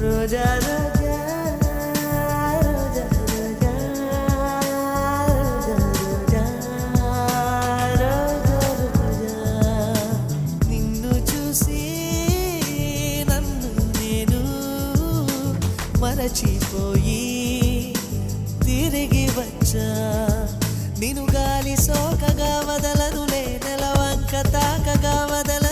రోజా రోజా మరచిపోయి తిరిగి వచ్చా నిన్ను గాలి సోకగా వదలనులే నెలవంక తాకగా వదల